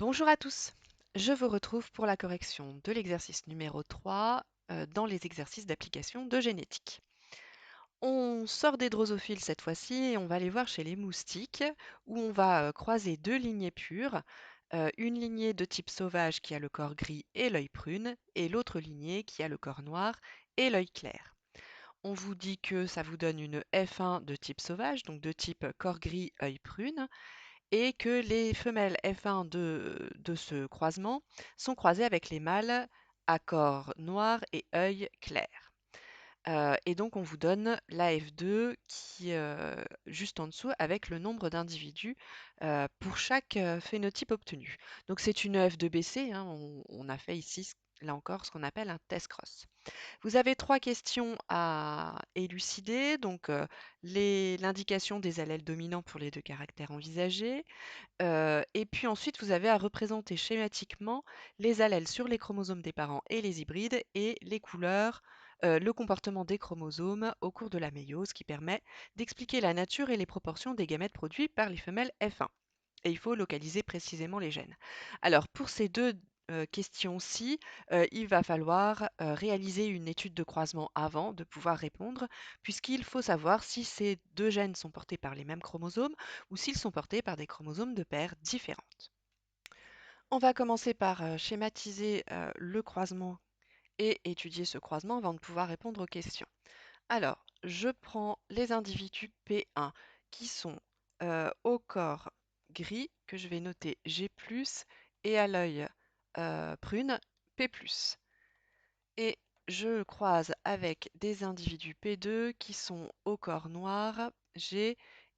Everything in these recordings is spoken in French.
Bonjour à tous, je vous retrouve pour la correction de l'exercice numéro 3 dans les exercices d'application de génétique. On sort des drosophiles cette fois-ci et on va aller voir chez les moustiques où on va croiser deux lignées pures, une lignée de type sauvage qui a le corps gris et l'œil prune et l'autre lignée qui a le corps noir et l'œil clair. On vous dit que ça vous donne une F1 de type sauvage, donc de type corps gris, œil prune, et que les femelles F1 de ce croisement sont croisées avec les mâles à corps noir et œil clair. Et donc on vous donne la F2 qui juste en dessous avec le nombre d'individus pour chaque phénotype obtenu. Donc c'est une F2BC, hein, on a fait ici là encore ce qu'on appelle un test cross. Vous avez trois questions à élucider, donc l'indication des allèles dominants pour les deux caractères envisagés, et puis ensuite, vous avez à représenter schématiquement les allèles sur les chromosomes des parents et les hybrides et les couleurs, le comportement des chromosomes au cours de la méiose qui permet d'expliquer la nature et les proportions des gamètes produits par les femelles F1. Et il faut localiser précisément les gènes. Alors pour ces deux questions-ci, il va falloir réaliser une étude de croisement avant de pouvoir répondre, puisqu'il faut savoir si ces deux gènes sont portés par les mêmes chromosomes ou s'ils sont portés par des chromosomes de paires différentes. On va commencer par schématiser le croisement et étudier ce croisement avant de pouvoir répondre aux questions. Alors, je prends les individus P1 qui sont au corps gris, que je vais noter G+, et à l'œil prune, P+. Et je croise avec des individus P2 qui sont au corps noir, G,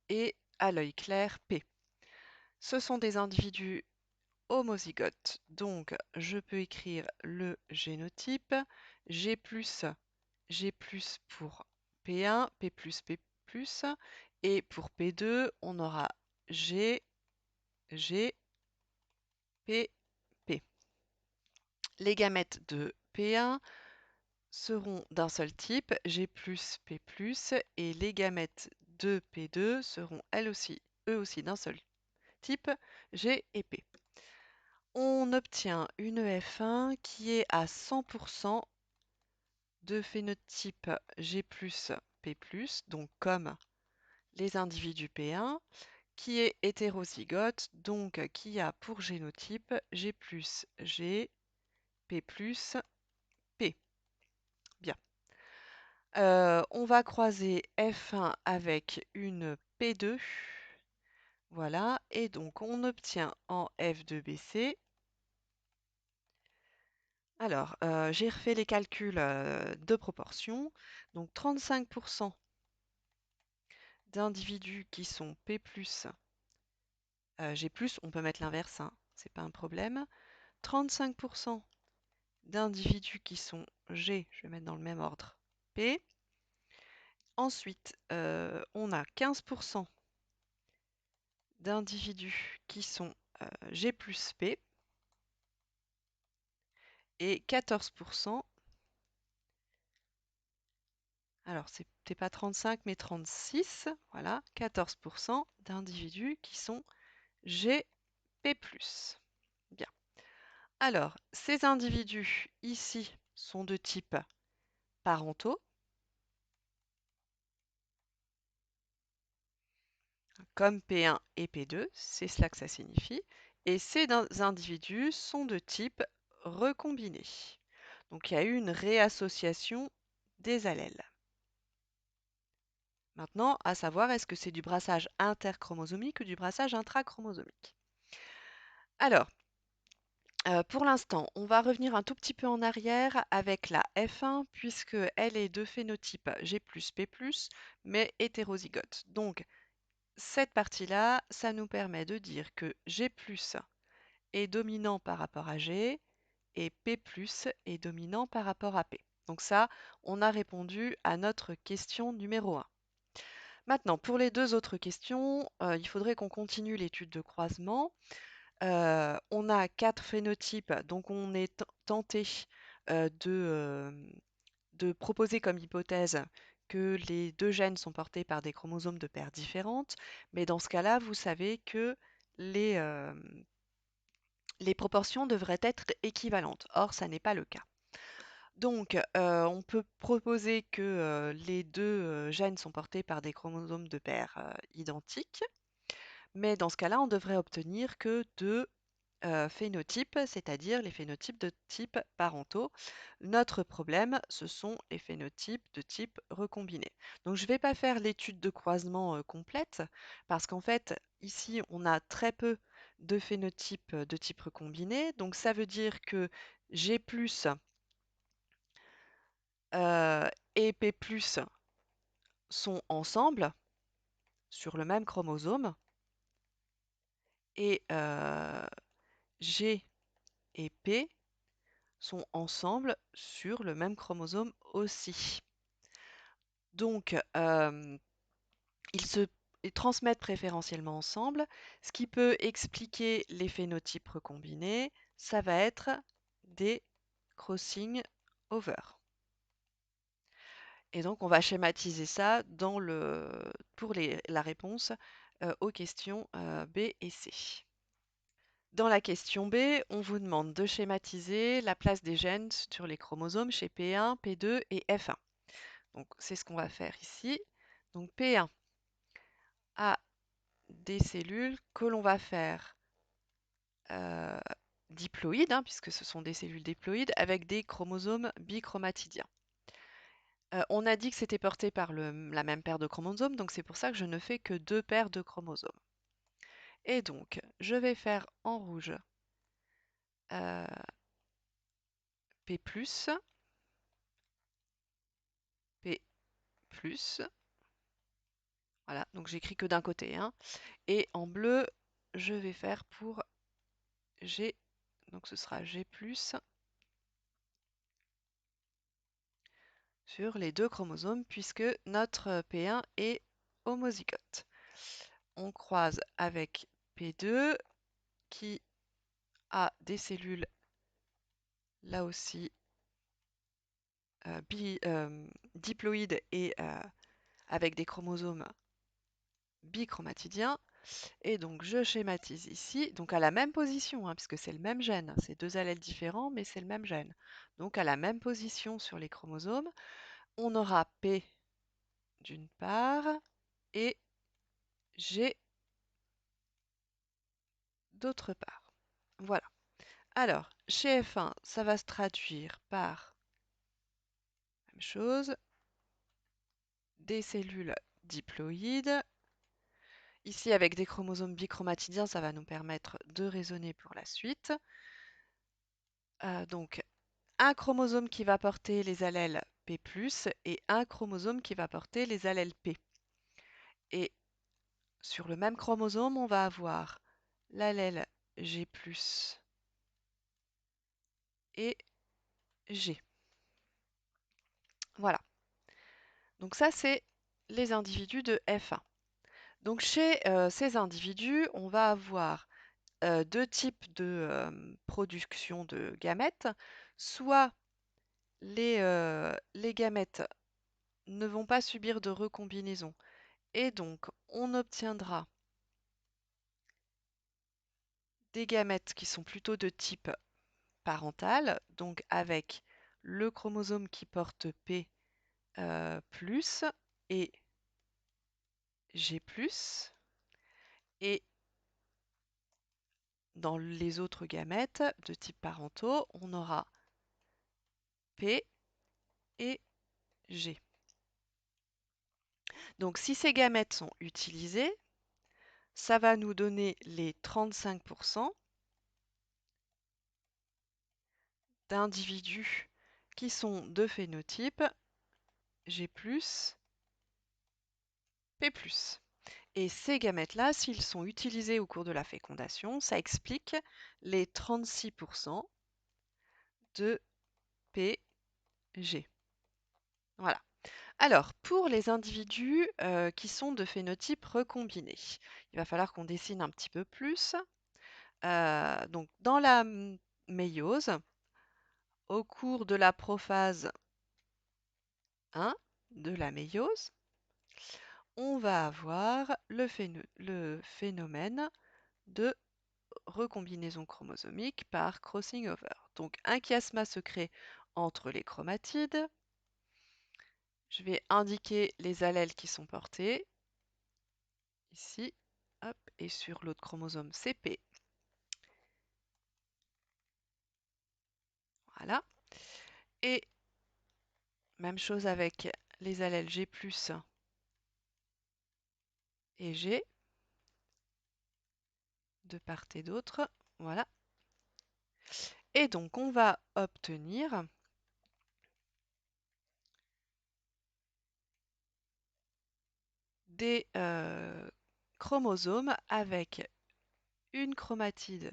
et à l'œil clair, P. Ce sont des individus homozygotes, donc je peux écrire le génotype G+, G+ pour P1, P+, P+, et pour P2, on aura G, G, P, P. Les gamètes de P1 seront d'un seul type, G+, P+, et les gamètes de P2 seront eux aussi d'un seul type, G et P. On obtient une F1 qui est à 100% de phénotype G+, P+, donc comme les individus P1, qui est hétérozygote, donc qui a pour génotype G+, G, P+, P. Bien. On va croiser F1 avec une P2. Voilà, et donc on obtient en F2BC. Alors, j'ai refait les calculs de proportion. Donc 35% d'individus qui sont P+, G+, on peut mettre l'inverse, hein, c'est pas un problème. 35% d'individus qui sont G, je vais mettre dans le même ordre, P. Ensuite, on a 15% d'individus qui sont G plus P et 14%, alors c'était pas 35 mais 36, voilà, 14% d'individus qui sont GP+. Bien. Alors, ces individus ici sont de type parentaux, comme P1 et P2, c'est cela que ça signifie, et ces individus sont de type recombinés. Donc il y a eu une réassociation des allèles. Maintenant, à savoir, est-ce que c'est du brassage interchromosomique ou du brassage intrachromosomique? Alors, pour l'instant, on va revenir un tout petit peu en arrière avec la F1, puisqu'elle est de phénotype G+, P+, mais hétérozygote. Donc, cette partie-là, ça nous permet de dire que G+ est dominant par rapport à G et P+ est dominant par rapport à P. Donc ça, on a répondu à notre question numéro 1. Maintenant, pour les deux autres questions, il faudrait qu'on continue l'étude de croisement. On a 4 phénotypes, donc on est tenté de proposer comme hypothèse que les deux gènes sont portés par des chromosomes de paires différentes, mais dans ce cas-là, vous savez que les, les proportions devraient être équivalentes. Or, ça n'est pas le cas. Donc, on peut proposer que les deux gènes sont portés par des chromosomes de paires identiques, mais dans ce cas-là, on devrait obtenir que deux phénotypes, c'est-à-dire les phénotypes de type parentaux. Notre problème, ce sont les phénotypes de type recombiné. Donc, je ne vais pas faire l'étude de croisement complète, parce qu'en fait, ici, on a très peu de phénotypes de type recombiné. Donc, ça veut dire que G+, et P+, sont ensemble sur le même chromosome, et G et P sont ensemble sur le même chromosome aussi. Donc, ils transmettent préférentiellement ensemble. Ce qui peut expliquer les phénotypes recombinés, ça va être des crossing over. Et donc, on va schématiser ça pour la réponse aux questions B et C. Dans la question B, on vous demande de schématiser la place des gènes sur les chromosomes chez P1, P2 et F1. Donc, c'est ce qu'on va faire ici. Donc, P1 a des cellules que l'on va faire diploïdes, puisque ce sont des cellules diploïdes, avec des chromosomes bichromatidiens. On a dit que c'était porté par la même paire de chromosomes, donc c'est pour ça que je ne fais que deux paires de chromosomes. Et donc, je vais faire en rouge P+, P+, voilà, donc j'écris que d'un côté, et en bleu, je vais faire pour G, donc ce sera G+, sur les deux chromosomes, puisque notre P1 est homozygote. On croise avec P2, qui a des cellules, là aussi, diploïdes et avec des chromosomes bichromatidiens. Et donc, je schématise ici, donc à la même position, puisque c'est le même gène. C'est deux allèles différents, mais c'est le même gène. Donc, à la même position sur les chromosomes, on aura P d'une part et G d'autre part. Voilà. Alors, chez F1, ça va se traduire par la même chose, des cellules diploïdes. Ici, avec des chromosomes bichromatidiens, ça va nous permettre de raisonner pour la suite. Donc, un chromosome qui va porter les allèles P+, et un chromosome qui va porter les allèles P. Et sur le même chromosome, on va avoir l'allèle G+, et G. Voilà. Donc ça, c'est les individus de F1. Donc chez ces individus, on va avoir deux types de production de gamètes. Soit les gamètes ne vont pas subir de recombinaison, et donc on obtiendra des gamètes qui sont plutôt de type parental, donc avec le chromosome qui porte P plus et G plus, et dans les autres gamètes de type parentaux, on aura P et G. Donc si ces gamètes sont utilisées, ça va nous donner les 35% d'individus qui sont de phénotype G+, P+. Et ces gamètes-là, s'ils sont utilisés au cours de la fécondation, ça explique les 36% de PG. Voilà. Alors, pour les individus qui sont de phénotype recombiné, il va falloir qu'on dessine un petit peu plus. Donc, dans la méiose, au cours de la prophase 1 de la méiose, on va avoir le phénomène de recombinaison chromosomique par crossing over. Donc un chiasma se crée entre les chromatides. Je vais indiquer les allèles qui sont portés. Ici, hop, et sur l'autre chromosome, c'est P. Voilà. Et même chose avec les allèles G+, et G, de part et d'autre. Voilà. Et donc, on va obtenir des chromosomes avec une chromatide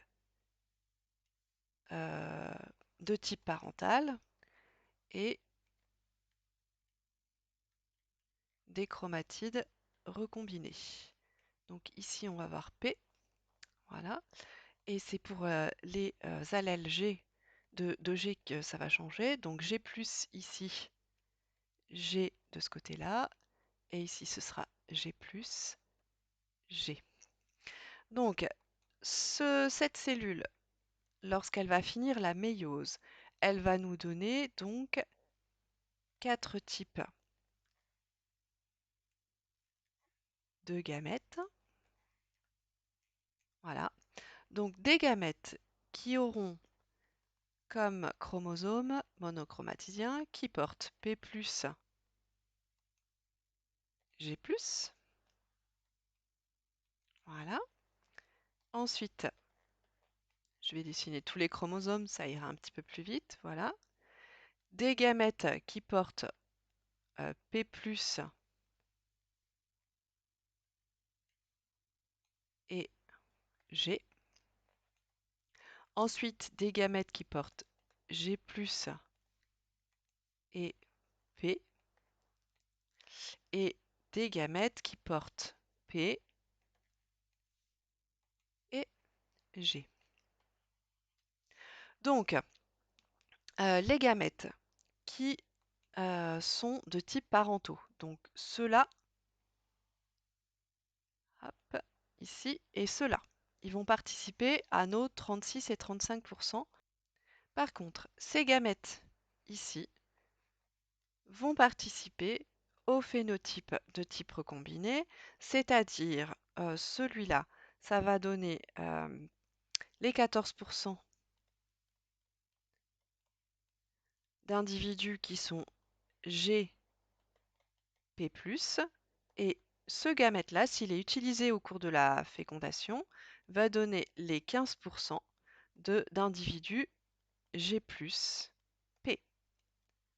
de type parental et des chromatides recombinées. Donc ici, on va voir P. Voilà. Et c'est pour les allèles G de G que ça va changer. Donc G+, ici, G de ce côté-là. Et ici, ce sera G+, G. Donc, cette cellule, lorsqu'elle va finir la méiose, elle va nous donner donc 4 types de gamètes. Voilà. Donc des gamètes qui auront comme chromosome monochromatisien qui portent P+, G+. Voilà. Ensuite, je vais dessiner tous les chromosomes, ça ira un petit peu plus vite. Voilà. Des gamètes qui portent P+, et G. Ensuite, des gamètes qui portent G+, et P. Et des gamètes qui portent P et G. Donc, les gamètes qui sont de type parentaux. Donc, ceux-là, hop, ici, et ceux-là, ils vont participer à nos 36 et 35%. Par contre, ces gamètes ici vont participer au phénotype de type recombiné, c'est-à-dire celui-là, ça va donner les 14% d'individus qui sont G, P+, et ce gamète-là, s'il est utilisé au cours de la fécondation, va donner les 15% d'individus G+, P.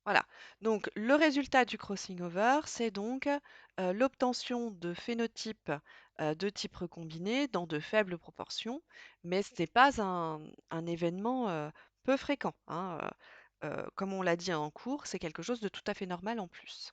Voilà. Donc, le résultat du crossing over, c'est donc l'obtention de phénotypes de type recombiné dans de faibles proportions, mais ce n'est pas un événement peu fréquent, hein. Comme on l'a dit en cours, c'est quelque chose de tout à fait normal en plus.